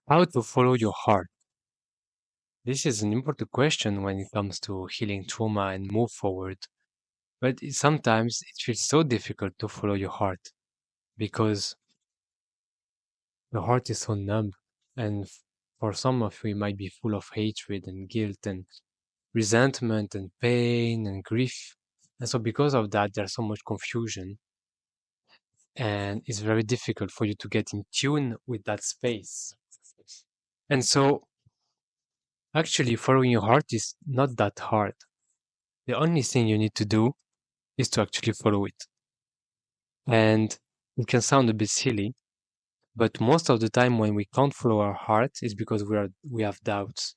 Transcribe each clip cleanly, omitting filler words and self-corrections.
How to follow your heart? This is an important question when it comes to healing trauma and move forward. But sometimes it feels so difficult to follow your heart because the heart is so numb. And for some of you, it might be full of hatred and guilt and resentment and pain and grief. And so, because of that, there's so much confusion. And it's very difficult for you to get in tune with that space. And so, actually, following your heart is not that hard. The only thing you need to do is to actually follow it. And it can sound a bit silly, but most of the time when we can't follow our heart is because we have doubts.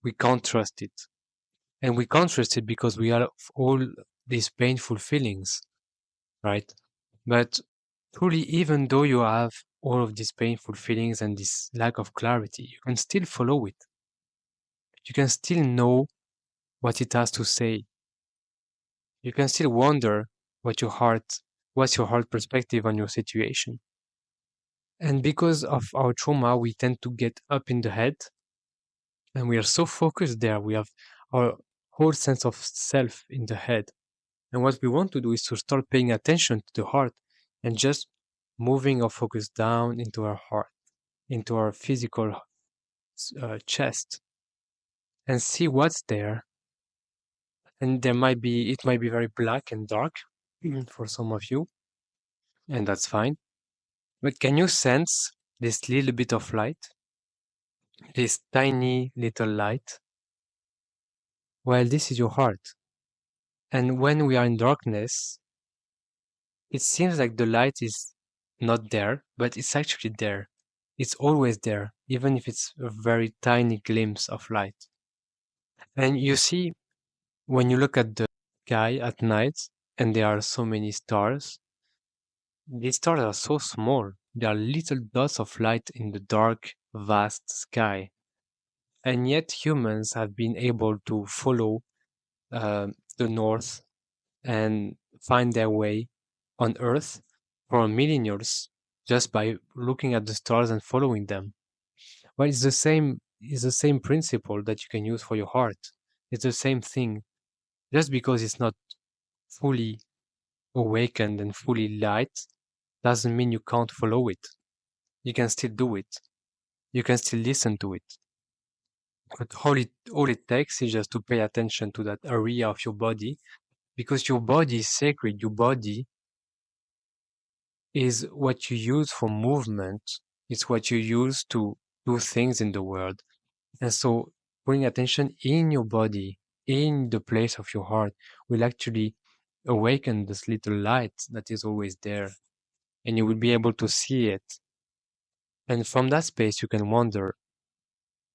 We can't trust it. And we can't trust it because we have all these painful feelings, right? But truly, even though you have all of these painful feelings and this lack of clarity, you can still follow it. You can still know what it has to say. You can still wonder what your heart, what's your heart perspective on your situation. And because of our trauma, we tend to get up in the head and we are so focused there. We have our whole sense of self in the head. And what we want to do is to start paying attention to the heart and just moving our focus down into our heart, into our physical chest, and see what's there. And it might be very black and dark for some of you, and that's fine. But can you sense this little bit of light? This tiny little light? Well, this is your heart. And when we are in darkness, it seems like the light is not there, but it's actually there. It's always there, even if it's a very tiny glimpse of light. And you see, when you look at the sky at night and there are so many stars, these stars are so small. They are little dots of light in the dark, vast sky. And yet humans have been able to follow the north and find their way on Earth for million years just by looking at the stars and following them. Well, it's the same principle that you can use for your heart. It's the same thing. Just because it's not fully awakened and fully light doesn't mean you can't follow it. You can still do it. You can still listen to it. But all it takes is just to pay attention to that area of your body because your body is sacred. Your body is what you use for movement. It's what you use to do things in the world. And so putting attention in your body, in the place of your heart, will actually awaken this little light that is always there. And you will be able to see it. And from that space, you can wonder,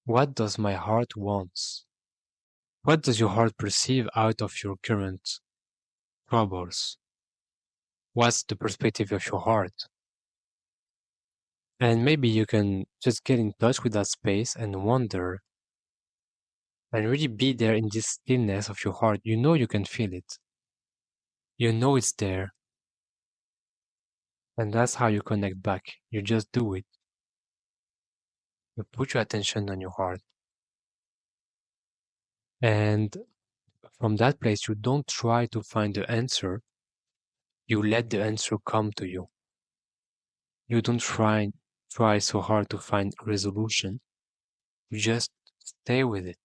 what does my heart want? What does your heart perceive out of your current troubles? What's the perspective of your heart? And maybe you can just get in touch with that space and wonder and really be there in this stillness of your heart. You know you can feel it. You know it's there. And that's how you connect back. You just do it. You put your attention on your heart. And from that place, you don't try to find the answer. You let the answer come to you. You don't try so hard to find resolution. You just stay with it.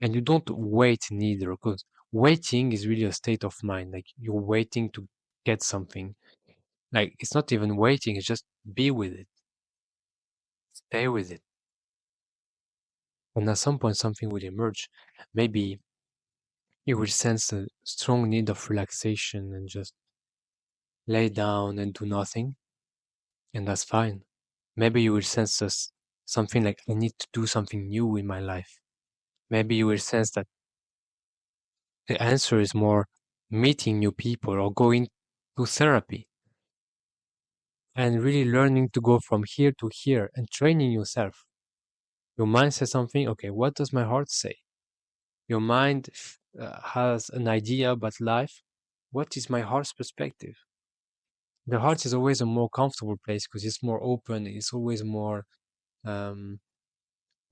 And you don't wait neither, because waiting is really a state of mind. Like you're waiting to get something. Like it's not even waiting, it's just be with it. Stay with it. And at some point something will emerge. Maybe you will sense a strong need of relaxation and just lay down and do nothing. And that's fine. Maybe you will sense something like I need to do something new in my life. Maybe you will sense that the answer is more meeting new people or going to therapy and really learning to go from here to here and training yourself. Your mind says something, okay, what does my heart say? Your mind has an idea about life. What is my heart's perspective? The heart is always a more comfortable place because it's more open. It's always um,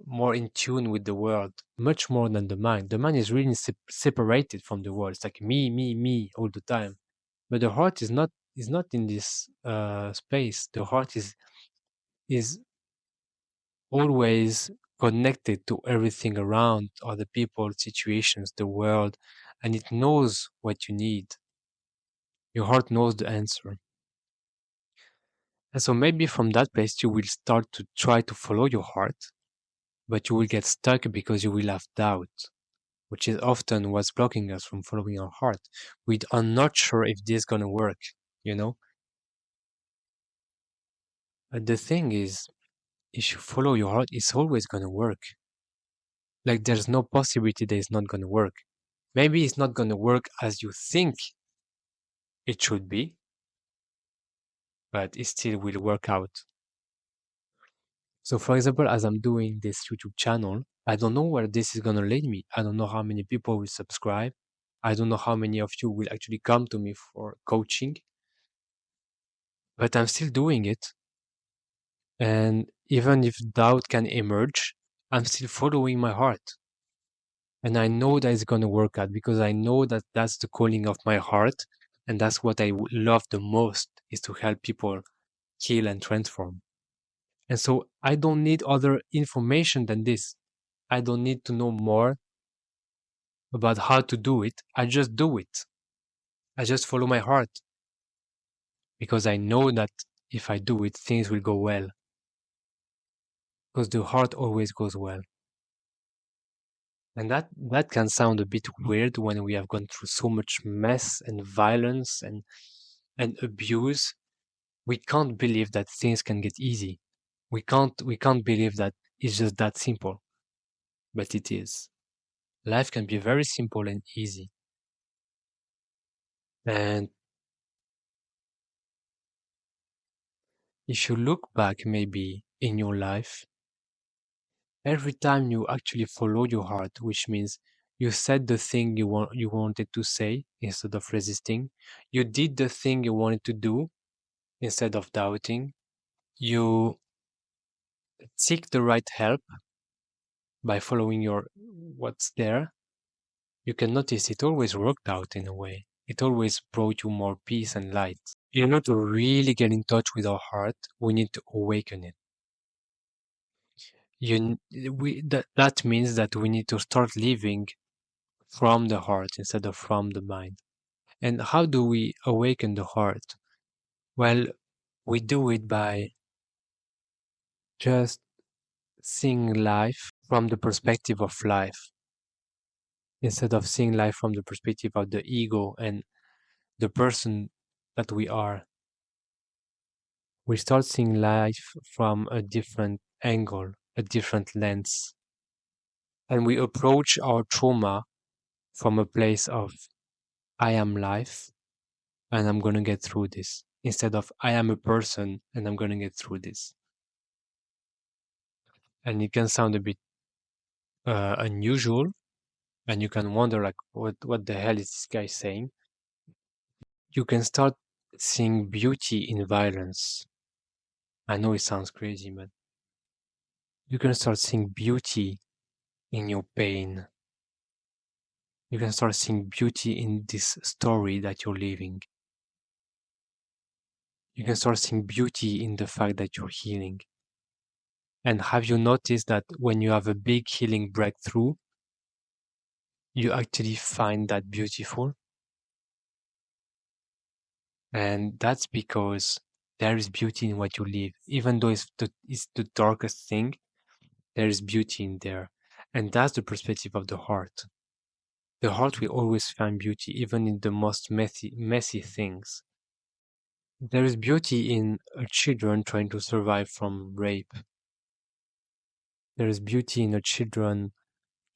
more in tune with the world, much more than the mind. The mind is really separated from the world. It's like me all the time. But the heart is not in this space. The heart is always connected to everything around, other people, situations, the world, and it knows what you need. Your heart knows the answer. And so maybe from that place you will start to try to follow your heart, but you will get stuck because you will have doubt, which is often what's blocking us from following our heart. We are not sure if this is gonna work, you know? But the thing is, if you follow your heart, it's always gonna work. Like there's no possibility that it's not gonna work. Maybe it's not gonna work as you think it should be, but it still will work out. So for example, as I'm doing this YouTube channel, I don't know where this is gonna lead me. I don't know how many people will subscribe. I don't know how many of you will actually come to me for coaching, but I'm still doing it. And even if doubt can emerge, I'm still following my heart. And I know that it's gonna work out because I know that that's the calling of my heart. And that's what I love the most is to help people heal and transform. And so I don't need other information than this. I don't need to know more about how to do it. I just do it. I just follow my heart because I know that if I do it, things will go well because the heart always goes well. And that can sound a bit weird when we have gone through so much mess and violence and abuse. We can't believe that things can get easy. We can't believe that it's just that simple, but it is. Life can be very simple and easy. And if you look back maybe in your life, every time you actually follow your heart, which means you said the thing you wanted to say instead of resisting, you did the thing you wanted to do instead of doubting, you seek the right help by following your what's there, you can notice it always worked out in a way. It always brought you more peace and light. In order to really get in touch with our heart, we need to awaken it. That means that we need to start living from the heart instead of from the mind. And how do we awaken the heart? Well, we do it by just seeing life from the perspective of life instead of seeing life from the perspective of the ego and the person that we are. We start seeing life from a different angle, a different lens. And we approach our trauma from a place of I am life and I'm going to get through this instead of I am a person and I'm going to get through this. And it can sound a bit unusual and you can wonder like what the hell is this guy saying? You can start seeing beauty in violence. I know it sounds crazy, but you can start seeing beauty in your pain. You can start seeing beauty in this story that you're living. You can start seeing beauty in the fact that you're healing. And have you noticed that when you have a big healing breakthrough, you actually find that beautiful? And that's because there is beauty in what you live. Even though it's the darkest thing, there is beauty in there. And that's the perspective of the heart. The heart will always find beauty, even in the most messy things. There is beauty in a children trying to survive from rape. There is beauty in a children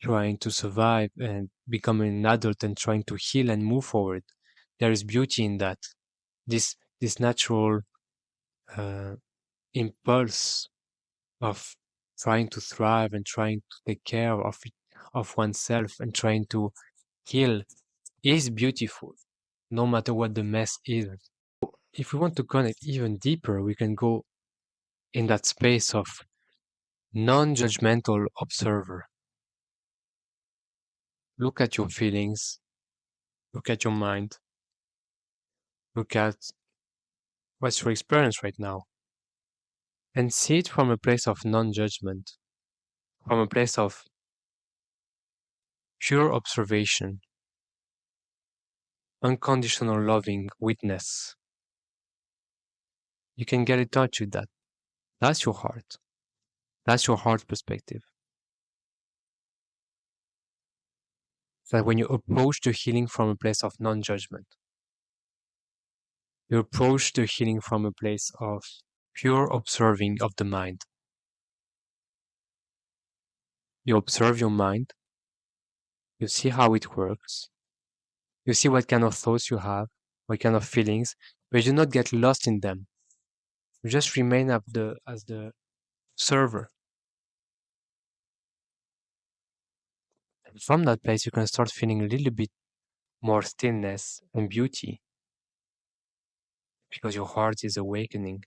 trying to survive and becoming an adult and trying to heal and move forward. There is beauty in that. This natural uh, impulse of trying to thrive and trying to take care of oneself and trying to heal is beautiful, no matter what the mess is. if we want to connect even deeper, we can go in that space of non-judgmental observer. Look at your feelings, look at your mind, look at what's your experience right now, and see it from a place of non-judgment, from a place of pure observation, unconditional loving witness. You can get in touch with that. That's your heart. That's your heart perspective. So that when you approach the healing from a place of non-judgment, you approach the healing from a place of pure observing of the mind. You observe your mind, you see how it works, you see what kind of thoughts you have, what kind of feelings, but you do not get lost in them. You just remain as the observer. And from that place, you can start feeling a little bit more stillness and beauty because your heart is awakening.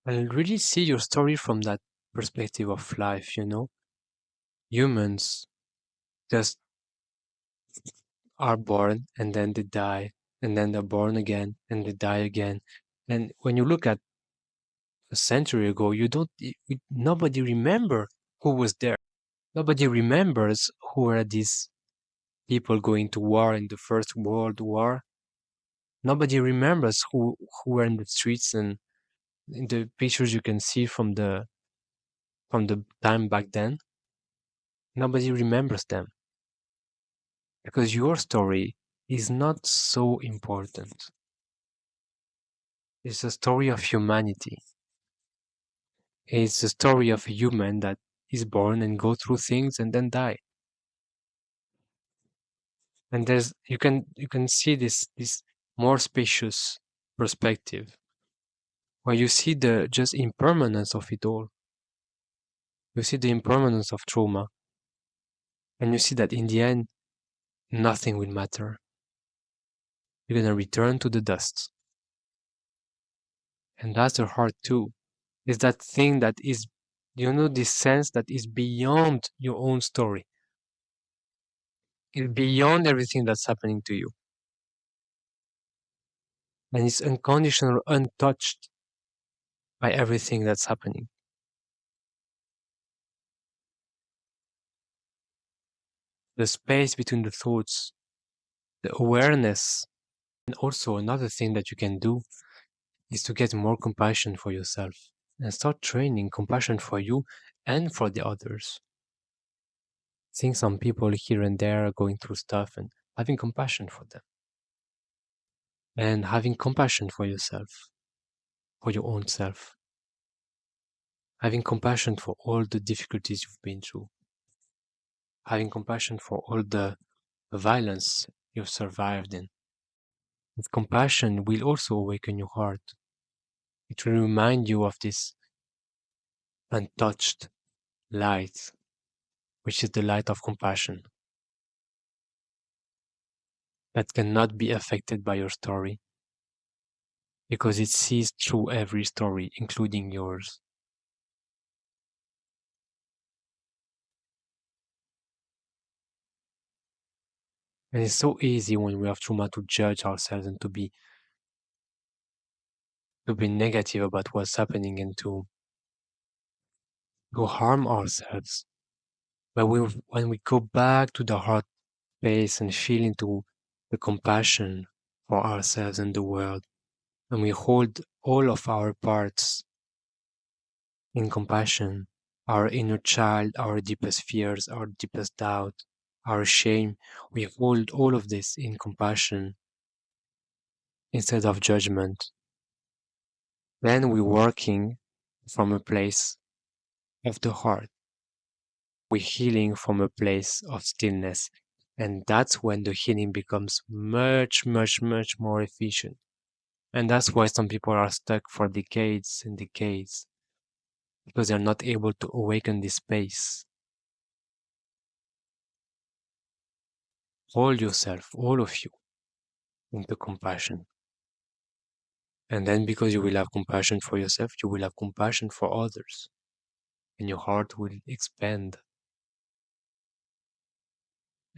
And really see your story from that perspective of life, you know? Humans just are born and then they die, and then they're born again and they die again. And when you look at a century ago, nobody remember who was there. Nobody remembers who were these people going to war in the First World War. Nobody remembers who were in the streets and in the pictures you can see from the time back then. Nobody remembers them because your story is not so important. It's a story of humanity. It's the story of a human that is born and go through things and then die. And there's you can see this more spacious perspective where you see the just impermanence of it all. You see the impermanence of trauma, and you see that in the end nothing will matter. You're gonna return to the dust. And that's the heart too. Is that thing that is, you know, this sense that is beyond your own story. It's beyond everything that's happening to you. And it's unconditional, untouched by everything that's happening. The space between the thoughts, the awareness. And also another thing that you can do is to get more compassion for yourself and start training compassion for you and for the others. Seeing some people here and there are going through stuff and having compassion for them. And having compassion for yourself, for your own self. Having compassion for all the difficulties you've been through. Having compassion for all the violence you've survived in. With compassion will also awaken your heart. It will remind you of this untouched light, which is the light of compassion, that cannot be affected by your story, because it sees through every story, including yours. And it's so easy when we have trauma to judge ourselves and to be negative about what's happening and to harm ourselves. But when we go back to the heart space and feel into the compassion for ourselves and the world, and we hold all of our parts in compassion, our inner child, our deepest fears, our deepest doubt, our shame, we hold all of this in compassion instead of judgment. Then we're working from a place of the heart. We're healing from a place of stillness. And that's when the healing becomes much, much, much more efficient. And that's why some people are stuck for decades and decades, because they're not able to awaken this space. Hold yourself, all of you. into compassion. And then, because you will have compassion for yourself, you will have compassion for others, and your heart will expand.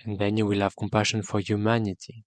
And then you will have compassion for humanity,